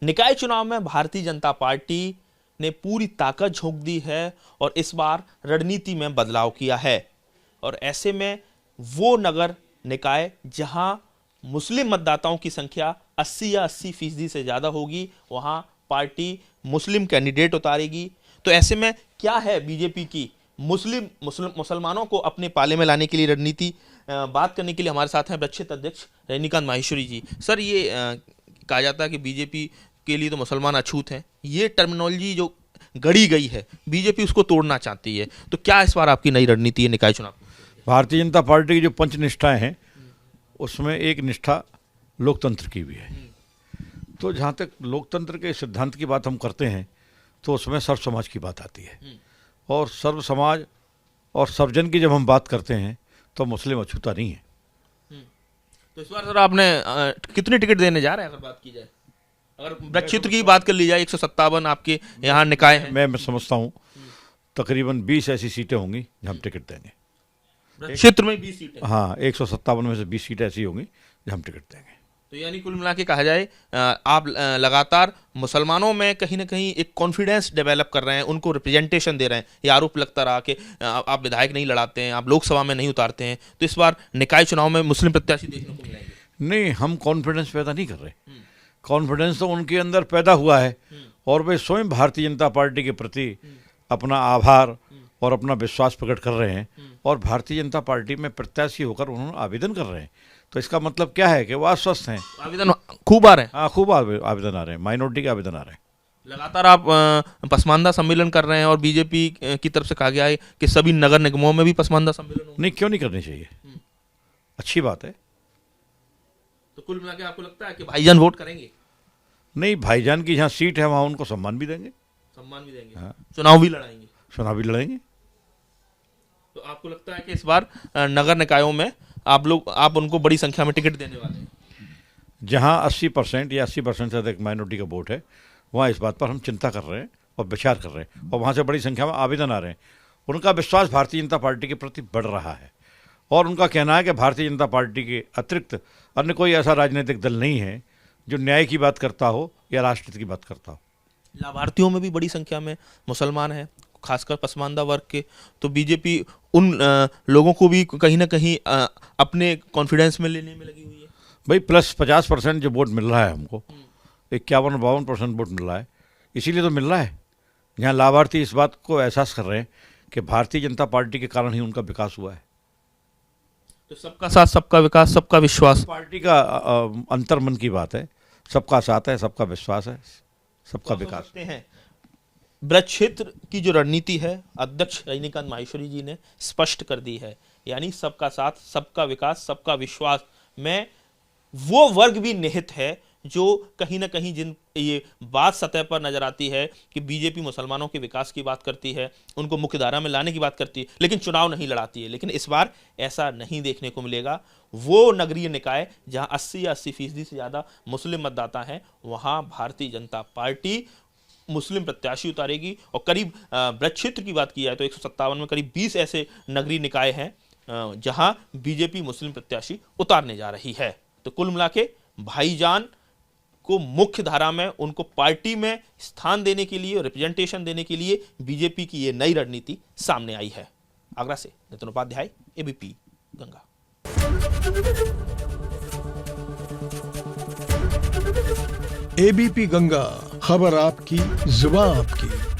निकाय चुनाव में भारतीय जनता पार्टी ने पूरी ताकत झोंक दी है और इस बार रणनीति में बदलाव किया है। और ऐसे में वो नगर निकाय जहां मुस्लिम मतदाताओं की संख्या 80 या 80% से ज्यादा होगी, वहां पार्टी मुस्लिम कैंडिडेट उतारेगी। तो ऐसे में क्या है बीजेपी की मुसलमानों को अपने पाले में लाने के लिए रणनीति? बात करने के लिए हमारे साथ हैं प्रक्षेत्र अध्यक्ष रजनीकांत माहेश्वरी जी। सर, ये कहा जाता है कि बीजेपी के लिए तो मुसलमान अछूत हैं, ये टर्मिनोलॉजी जो गढ़ी गई है बीजेपी उसको तोड़ना चाहती है, तो क्या इस बार आपकी नई रणनीति है निकाय चुनाव? भारतीय जनता पार्टी की जो पंच निष्ठाएं हैं उसमें एक निष्ठा लोकतंत्र की भी है। तो जहाँ तक लोकतंत्र के सिद्धांत की बात हम करते हैं तो उसमें सर्व समाज की बात आती है, और सर्व समाज और सर्वजन की जब हम बात करते हैं तो मुस्लिम अछूता नहीं है। तो इस बार सर आपने कितनी टिकट देने जा रहे हैं? अगर बात की जाए, अगर प्रक्षेत्र की बात कर ली जाए, 157 आपके यहाँ निकाय हैं। मैं समझता हूँ तकरीबन 20 ऐसी सीटें होंगी जहाँ हम टिकट देंगे। क्षेत्र में 20 सीटें? हाँ, 157 में से 20 सीटें ऐसी होंगी जहाँ हम टिकट देंगे। तो यानी कुल मिला के कहा जाए आप लगातार मुसलमानों में कहीं ना कहीं एक कॉन्फिडेंस डेवलप कर रहे हैं, उनको रिप्रेजेंटेशन दे रहे हैं। ये आरोप लगता रहा कि आप विधायक नहीं लड़ाते हैं, आप लोकसभा में नहीं उतारते हैं, तो इस बार निकाय चुनाव में मुस्लिम प्रत्याशी देखने को मिलेंगे? नहीं, हम कॉन्फिडेंस पैदा नहीं कर रहे। कॉन्फिडेंस तो उनके अंदर पैदा हुआ है और वे स्वयं भारतीय जनता पार्टी के प्रति अपना आभार और अपना विश्वास प्रकट कर रहे हैं, और भारतीय जनता पार्टी में प्रत्याशी होकर उन्होंने आवेदन कर रहे हैं। तो इसका मतलब क्या है कि वो आश्वस्त हैं। आवेदन खूब आ रहे हैं? हाँ, खूब आवेदन आ रहे हैं, माइनॉरिटी के आवेदन आ रहे हैं। लगातार आप पसमानदा सम्मेलन कर रहे हैं और बीजेपी की तरफ से कहा गया है कि सभी नगर निगमों में भी पसमानदा सम्मेलन होंगे। नहीं, क्यों नहीं करनी चाहिए, अच्छी बात है। तो कुल मिला के आपको लगता है कि भाईजान वोट करेंगे? नहीं, भाईजान की जहाँ सीट है वहाँ उनको सम्मान भी देंगे। सम्मान भी देंगे? हाँ। चुनाव भी लड़ाएंगे? चुनाव भी लड़ेंगे। तो आपको लगता है कि इस बार नगर निकायों में आप उनको बड़ी संख्या में टिकट देने वाले हैं? जहाँ 80% या 80% से अधिक माइनॉरिटी का वोट है वहाँ इस बात पर हम चिंता कर रहे हैं और विचार कर रहे हैं, और वहाँ से बड़ी संख्या में आवेदन आ रहे हैं। उनका विश्वास भारतीय जनता पार्टी के प्रति बढ़ रहा है, और उनका कहना है कि भारतीय जनता पार्टी के अतिरिक्त अन्य कोई ऐसा राजनीतिक दल नहीं है जो न्याय की बात करता हो या राष्ट्रहित की बात करता हो। लाभार्थियों में भी बड़ी संख्या में मुसलमान हैं, खासकर पसमानदा वर्ग के। तो बीजेपी उन लोगों को भी कहीं ना कहीं अपने कॉन्फिडेंस में लेने में लगी हुई है। भाई, प्लस 50% जो वोट मिल रहा है हमको, 51-52% वोट मिल रहा है, इसीलिए तो मिल रहा है। यहाँ लाभार्थी इस बात को एहसास कर रहे हैं कि भारतीय जनता पार्टी के कारण ही उनका विकास हुआ है। तो सबका साथ, सबका विकास, सबका विश्वास पार्टी का अंतर्मन की बात है। सबका साथ है, सबका विश्वास है, सबका विकास हैं। ब्रज क्षेत्र की जो रणनीति है अध्यक्ष रजनीकांत माहेश्वरी जी ने स्पष्ट कर दी है, यानी सबका साथ, सबका विकास, सबका विश्वास में वो वर्ग भी निहित है जो कहीं ना कहीं जिन ये बात सतह पर नजर आती है कि बीजेपी मुसलमानों के विकास की बात करती है, उनको मुख्य धारा में लाने की बात करती है, लेकिन चुनाव नहीं लड़ाती है। लेकिन इस बार ऐसा नहीं देखने को मिलेगा। वो नगरीय निकाय जहां 80 या 80% से ज्यादा मुस्लिम मतदाता हैं, वहां भारतीय जनता पार्टी मुस्लिम प्रत्याशी उतारेगी। और करीब ब्रज क्षेत्र की बात की जाए तो 157 में करीब 20 ऐसे नगरीय निकाय हैं जहां बीजेपी मुस्लिम प्रत्याशी उतारने जा रही है। तो कुल मिला के भाईजान को मुख्य धारा में, उनको पार्टी में स्थान देने के लिए, रिप्रेजेंटेशन देने के लिए बीजेपी की ये नई रणनीति सामने आई है। आगरा से नितिन उपाध्याय, एबीपी गंगा। एबीपी गंगा, खबर आपकी, जुबान आपकी।